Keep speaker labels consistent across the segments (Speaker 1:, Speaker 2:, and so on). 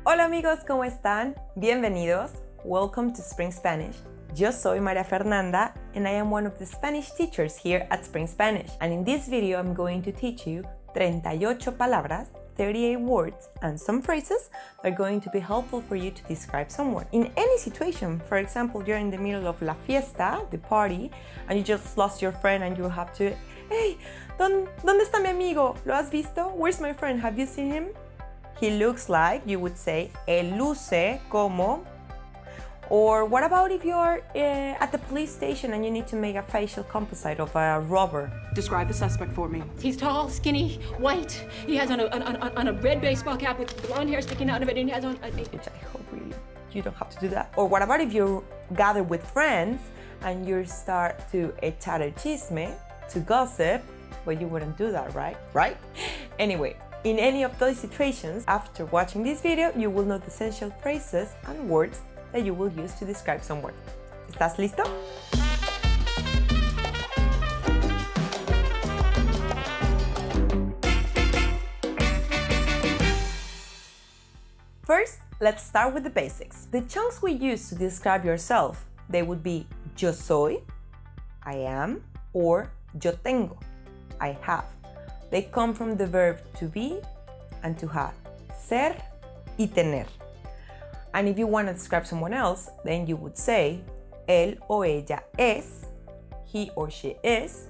Speaker 1: Hola amigos, ¿cómo están? Bienvenidos. Welcome to Spring Spanish. Yo soy María Fernanda and I am one of the Spanish teachers here at Spring Spanish. And in this video, I'm going to teach you 38 palabras, 38 words, and some phrases that are going to be helpful for you to describe someone. In any situation, for example, you're in the middle of la fiesta, the party, and you just lost your friend and you have to, hey, ¿dónde está mi amigo? ¿Lo has visto? Where's my friend? Have you seen him? He looks like, you would say, él luce como. Or what about if you're at the police station and you need to make a facial composite of a robber?
Speaker 2: Describe the suspect for me.
Speaker 3: He's tall, skinny, white. He has on a red baseball cap with blonde hair sticking out of it, and he has on
Speaker 1: Which I hope really you don't have to do that. Or what about if you gather with friends and you start to echar el chisme, to gossip, but you wouldn't do that, right? Right? Anyway, in any of those situations, after watching this video, you will know the essential phrases and words that you will use to describe someone. ¿Estás listo? First, let's start with the basics. The chunks we use to describe yourself, they would be yo soy, I am, or yo tengo, I have. They come from the verb to be and to have, ser y tener. And if you want to describe someone else, then you would say él o ella es, he or she is,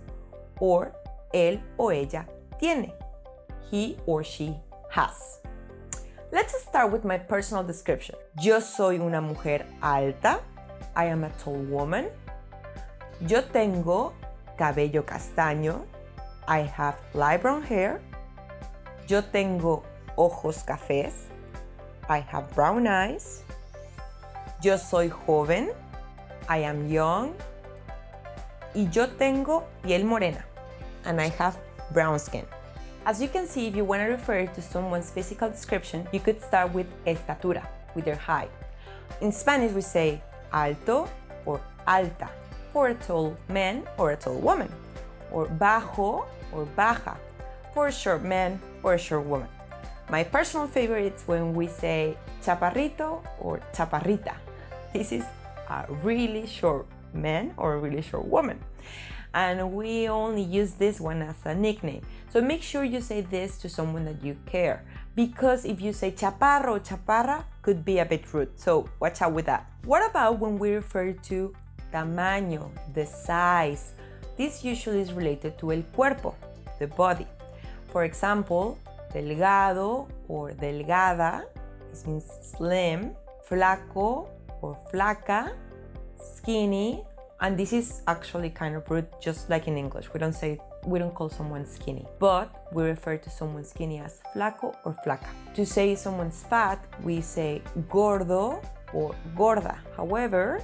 Speaker 1: or él o ella tiene, he or she has. Let's start with my personal description. Yo soy una mujer alta. I am a tall woman. Yo tengo cabello castaño. I have light brown hair. Yo tengo ojos cafés. I have brown eyes. Yo soy joven. I am young. Y yo tengo piel morena. And I have brown skin. As you can see, if you want to refer to someone's physical description, you could start with estatura, with their height. In Spanish, we say alto or alta for a tall man or a tall woman, or bajo or baja for a short man or a short woman. My personal favorite is when we say chaparrito or chaparrita. This is a really short man or a really short woman. And we only use this one as a nickname. So make sure you say this to someone that you care. Because if you say chaparro or chaparra, could be a bit rude. So watch out with that. What about when we refer to tamaño, the size? This usually is related to el cuerpo, the body. For example, delgado or delgada, this means slim, flaco or flaca, skinny, and this is actually kind of rude, just like in English. We don't call someone skinny, but we refer to someone skinny as flaco or flaca. To say someone's fat, we say gordo or gorda. However,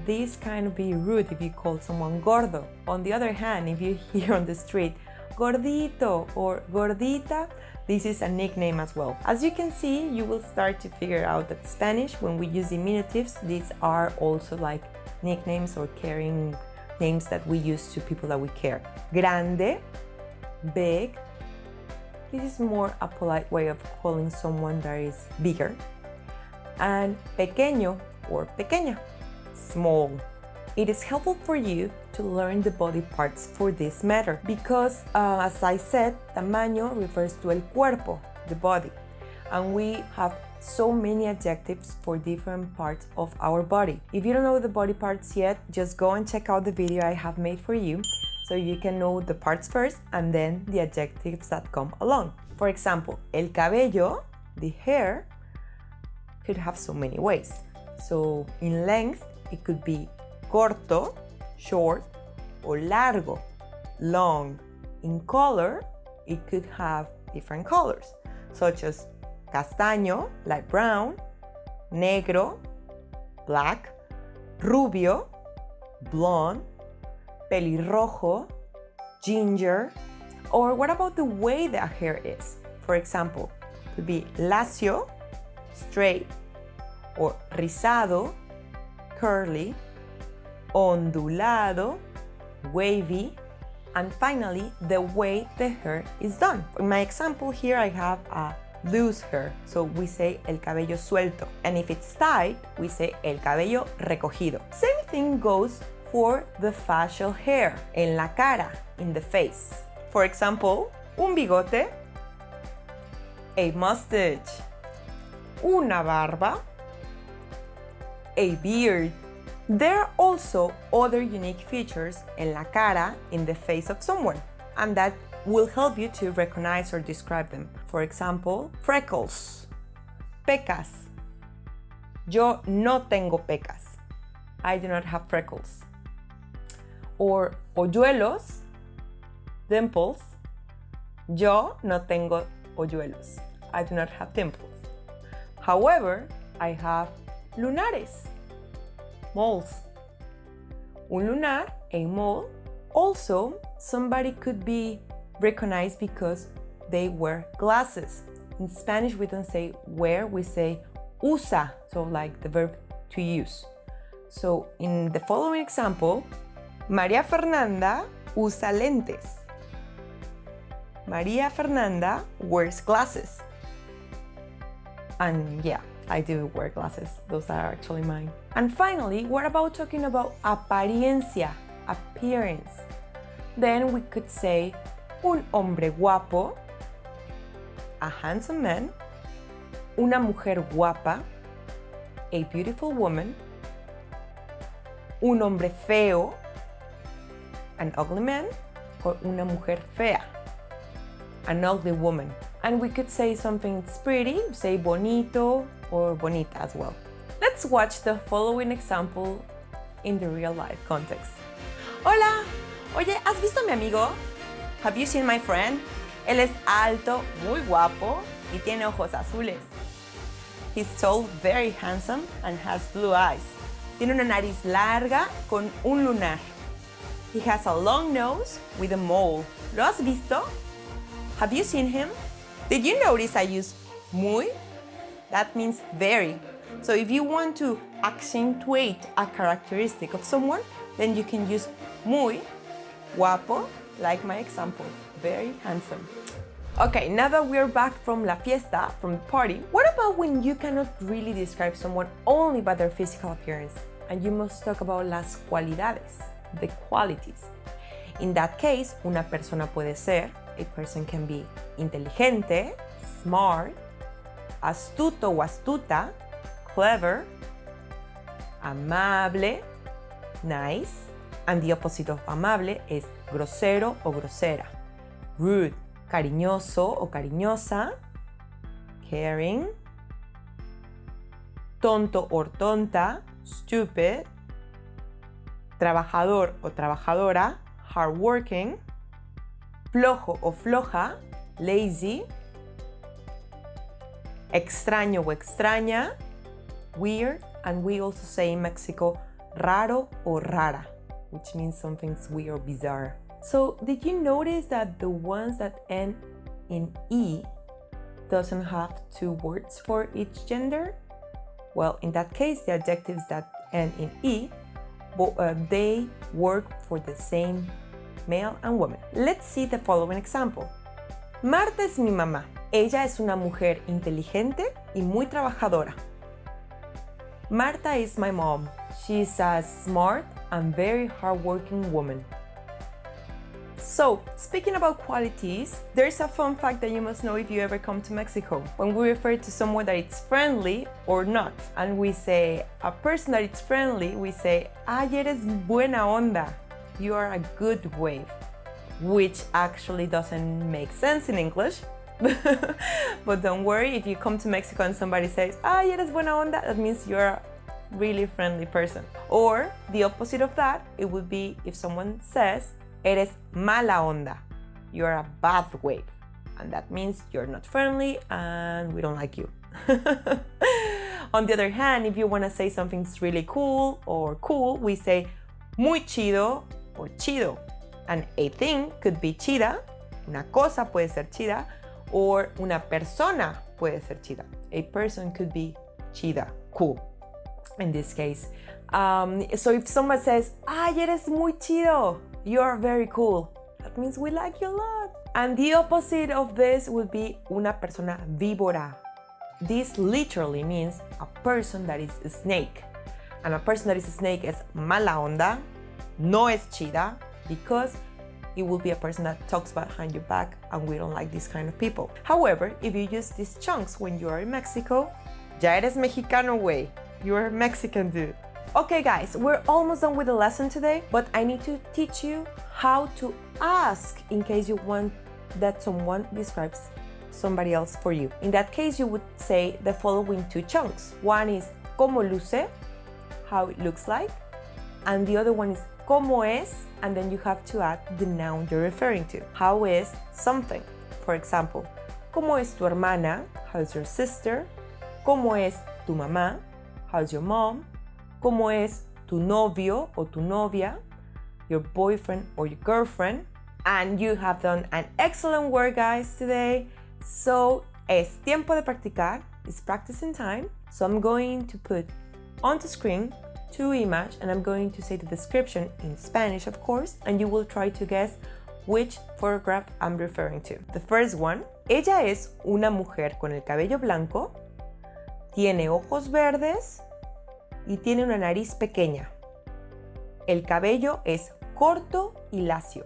Speaker 1: this kind of be rude if you call someone gordo. On the other hand, if you hear on the street gordito or gordita, this is a nickname as well. As you can see, you will start to figure out that Spanish, when we use diminutives, these are also like nicknames or caring names that we use to people that we care. Grande, big. This is more a polite way of calling someone that is bigger. And pequeño or pequeña, small. It is helpful for you to learn the body parts for this matter because, as I said, tamaño refers to el cuerpo, the body. And we have so many adjectives for different parts of our body. If you don't know the body parts yet, just go and check out the video I have made for you so you can know the parts first and then the adjectives that come along. For example, el cabello, the hair, could have so many ways. So in length, it could be corto, short, or largo, long. In color, it could have different colors, such as castaño, light brown, negro, black, rubio, blonde, pelirrojo, ginger. Or what about the way the hair is? For example, it could be lacio, straight, or rizado, curly, ondulado, wavy, and finally, the way the hair is done. In my example here, I have a loose hair. So we say el cabello suelto. And if it's tied, we say el cabello recogido. Same thing goes for the facial hair, en la cara, in the face. For example, un bigote, a mustache, una barba, a beard. There are also other unique features en la cara, in the face of someone, and that will help you to recognize or describe them. For example, freckles, pecas. Yo no tengo pecas. I do not have freckles. Or hoyuelos, dimples. Yo no tengo hoyuelos. I do not have dimples. However, I have lunares, moles. Un lunar, a mole. Also, somebody could be recognized because they wear glasses. In Spanish, we don't say wear, we say usa, so like the verb to use. So in the following example, María Fernanda usa lentes. María Fernanda wears glasses. And yeah, I do wear glasses. Those are actually mine. And finally, what about talking about apariencia, appearance? Then we could say un hombre guapo, a handsome man, una mujer guapa, a beautiful woman, un hombre feo, an ugly man, or una mujer fea, an ugly woman. And we could say something that's pretty, say bonito or bonita as well. Let's watch the following example in the real life context. Hola, oye, ¿has visto a mi amigo? Have you seen my friend? Él es alto, muy guapo y tiene ojos azules. He's tall, very handsome and has blue eyes. Tiene una nariz larga con un lunar. He has a long nose with a mole. ¿Lo has visto? Have you seen him? Did you notice I use muy? That means very. So if you want to accentuate a characteristic of someone, then you can use muy, guapo, like my example, very handsome. Okay, now that we're back from la fiesta, from the party, what about when you cannot really describe someone only by their physical appearance and you must talk about las cualidades, the qualities? In that case, una persona puede ser, a person can be inteligente, smart, astuto o astuta, clever, amable, nice, and the opposite of amable es grosero o grosera, rude, cariñoso o cariñosa, caring, tonto o tonta, stupid, trabajador o trabajadora, hardworking, flojo o floja, lazy, extraño o extraña, weird, and we also say in Mexico, raro o rara, which means something's weird or bizarre. So did you notice that the ones that end in E doesn't have two words for each gender? Well, in that case, the adjectives that end in E, they work for the same male and woman. Let's see the following example. Marta es mi mamá. Ella es una mujer inteligente y muy trabajadora. Marta is my mom. She's a smart and very hardworking woman. So, speaking about qualities, there's a fun fact that you must know if you ever come to Mexico. When we refer to someone that is friendly or not, and we say a person that is friendly, we say, ay, eres buena onda. You are a good wave, which actually doesn't make sense in English. But don't worry, if you come to Mexico and somebody says, ay, eres buena onda, that means you're a really friendly person. Or the opposite of that, it would be if someone says, eres mala onda, you're a bad wave. And that means you're not friendly and we don't like you. On the other hand, if you want to say something's really cool or cool, we say muy chido or chido. And a thing could be chida, una cosa puede ser chida, or una persona puede ser chida. A person could be chida, cool, in this case. So if someone says, ay, eres muy chido, you're very cool, that means we like you a lot. And the opposite of this would be una persona víbora. This literally means a person that is a snake. And a person that is a snake is mala onda, no es chida, because it will be a person that talks behind your back, and we don't like this kind of people. However, if you use these chunks when you are in Mexico, ya eres mexicano, güey. You are a Mexican dude. Okay guys, we're almost done with the lesson today, but I need to teach you how to ask in case you want that someone describes somebody else for you. In that case, you would say the following two chunks. One is como luce, how it looks like, and the other one is como es, and then you have to add the noun you're referring to. How is something? For example, como es tu hermana? How's your sister? Como es tu mamá? How's your mom? Como es tu novio o tu novia? Your boyfriend or your girlfriend? And you have done an excellent work, guys, today. So, es tiempo de practicar. It's practicing time. So I'm going to put on the screen two images, and I'm going to say the description in Spanish, of course, and you will try to guess which photograph I'm referring to. The first one, ella es una mujer con el cabello blanco, tiene ojos verdes y tiene una nariz pequeña. El cabello es corto y lacio.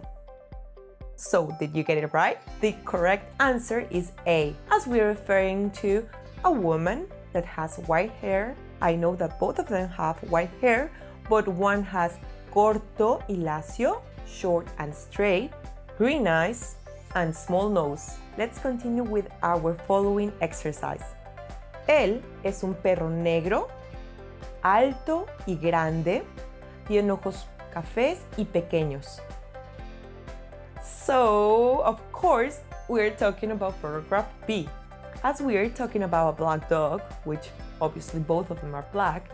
Speaker 1: So, did you get it right? The correct answer is A, as we're referring to a woman that has white hair. I know that both of them have white hair, but one has corto y lacio, short and straight, green eyes, and small nose. Let's continue with our following exercise. Él es un perro negro, alto y grande, tiene ojos cafés y pequeños. So, of course, we're talking about photograph B. As we are talking about a black dog, which obviously both of them are black,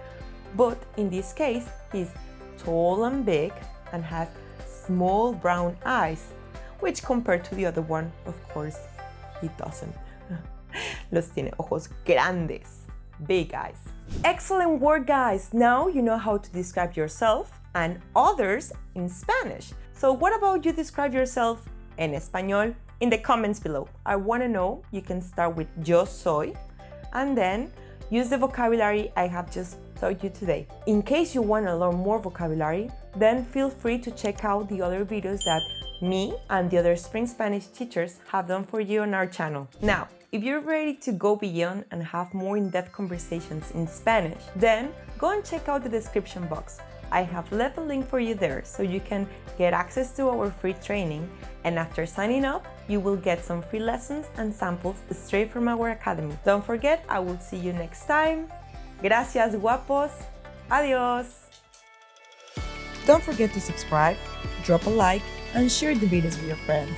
Speaker 1: but in this case, he's tall and big and has small brown eyes, which compared to the other one, of course, he doesn't. Los tiene ojos grandes, big eyes. Excellent work, guys. Now you know how to describe yourself and others in Spanish. So what about you describe yourself en español? In the comments below. I want to know. You can start with yo soy and then use the vocabulary I have just taught you today. In case you want to learn more vocabulary, then feel free to check out the other videos that me and the other Spring Spanish teachers have done for you on our channel. Now, if you're ready to go beyond and have more in-depth conversations in Spanish, then go and check out the description box. I have left a link for you there so you can get access to our free training, and after signing up, you will get some free lessons and samples straight from our academy. Don't forget, I will see you next time. Gracias, guapos. Adios. Don't forget to subscribe, drop a like, and share the videos with your friends.